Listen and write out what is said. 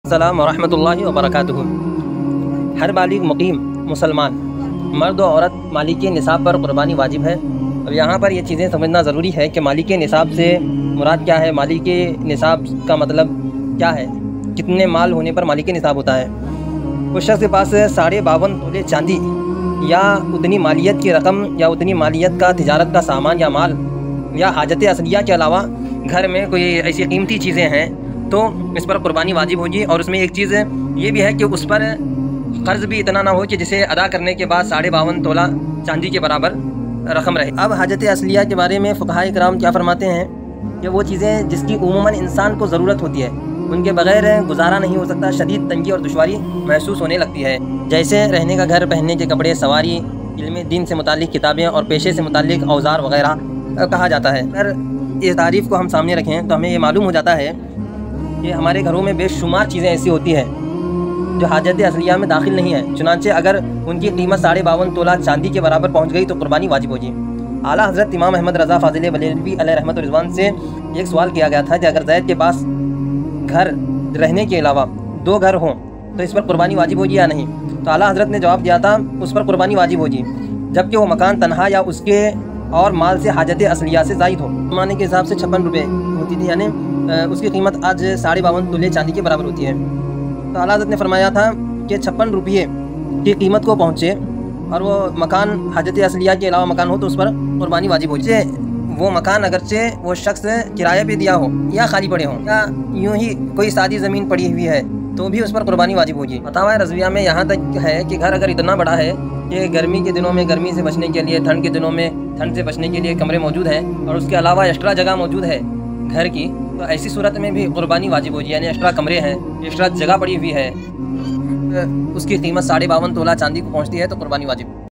अस्सलाम वरहमतुल्लाहि वबरकातुहू। हर बालिग मुकीम मुसलमान मर्द और औरत मालिक निसाब पर कुर्बानी वाजिब है। अब यहाँ पर ये चीज़ें समझना ज़रूरी है कि मालिक निसाब से मुराद क्या है, मालिक निसाब का मतलब क्या है, कितने माल होने पर मालिक निसाब होता है। उस शख्स के पास 52.5 तोले चांदी या उतनी मालियत की रकम या उतनी मालियत का तिजारत का सामान या माल या हाजत असलिया के अलावा घर में कोई ऐसी कीमती चीज़ें हैं तो इस पर कुर्बानी वाजिब होगी। और उसमें एक चीज़ ये भी है कि उस पर कर्ज़ भी इतना ना हो कि जिसे अदा करने के बाद 52.5 तोला चांदी के बराबर रकम रहे। अब हाजत असलिया के बारे में फ़ुक़हा किराम क्या फरमाते हैं कि वो चीज़ें जिसकी उमूमन इंसान को ज़रूरत होती है, उनके बग़ैर गुजारा नहीं हो सकता, शदीद तंगी और दुश्वारी महसूस होने लगती है। जैसे रहने का घर, पहनने के कपड़े, सवारी, इल्म दीन से मुतालिक किताबें और पेशे से मुतालिक औजार वग़ैरह कहा जाता है। अगर इस तारीफ़ को हम सामने रखें तो हमें ये मालूम हो जाता है कि हमारे घरों में बेशुमार चीज़ें ऐसी होती हैं जो हाजत असलिया में दाखिल नहीं है। चुनांचे अगर उनकी कीमत 52.5 तोला चांदी के बराबर पहुँच गई तो कुर्बानी वाजिब होगी। आला हज़रत इमाम अहमद रज़ा फ़ाज़िल बरेलवी अलैहि रहमत व रिज़वान से एक सवाल किया गया था कि अगर ज़ैद के पास घर रहने के अलावा 2 घर हों तो इस पर कुर्बानी वाजिब होगी या नहीं। तो आला हज़रत ने जवाब दिया था उस पर कुर्बानी वाजिब होगी जबकि वो मकान तनहा या उसके और माल से हाजत असलिया से ज़ायद हो। ज़माने के हिसाब से 56 रुपये होती थी, यानी उसकी कीमत आज 52.5 तोले चांदी के बराबर होती है। तो आला हज़रत ने फरमाया था कि 56 रुपये की कीमत को पहुँचे और वो मकान हाजत असलिया के अलावा मकान हो तो उस पर कुर्बानी वाजिब होगी। वो मकान अगरचे वो शख्स किराए पे दिया हो या खाली पड़े हों या यूँ ही कोई सादी ज़मीन पड़ी हुई है तो भी उस पर कुर्बानी वाजिब होगी। फतावा रज़विया में यहाँ तक है कि घर अगर इतना बड़ा है कि गर्मी के दिनों में गर्मी से बचने के लिए, ठंड के दिनों में ठंड से बचने के लिए कमरे मौजूद हैं और उसके अलावा एक्स्ट्रा जगह मौजूद है घर की, तो ऐसी सूरत में भी कुर्बानी वाजिब होगी। यानी एक्स्ट्रा कमरे हैं, एक्स्ट्रा जगह पड़ी हुई है, उसकी कीमत 52.5 तोला चांदी को पहुँचती है तो कुर्बानी वाजिब।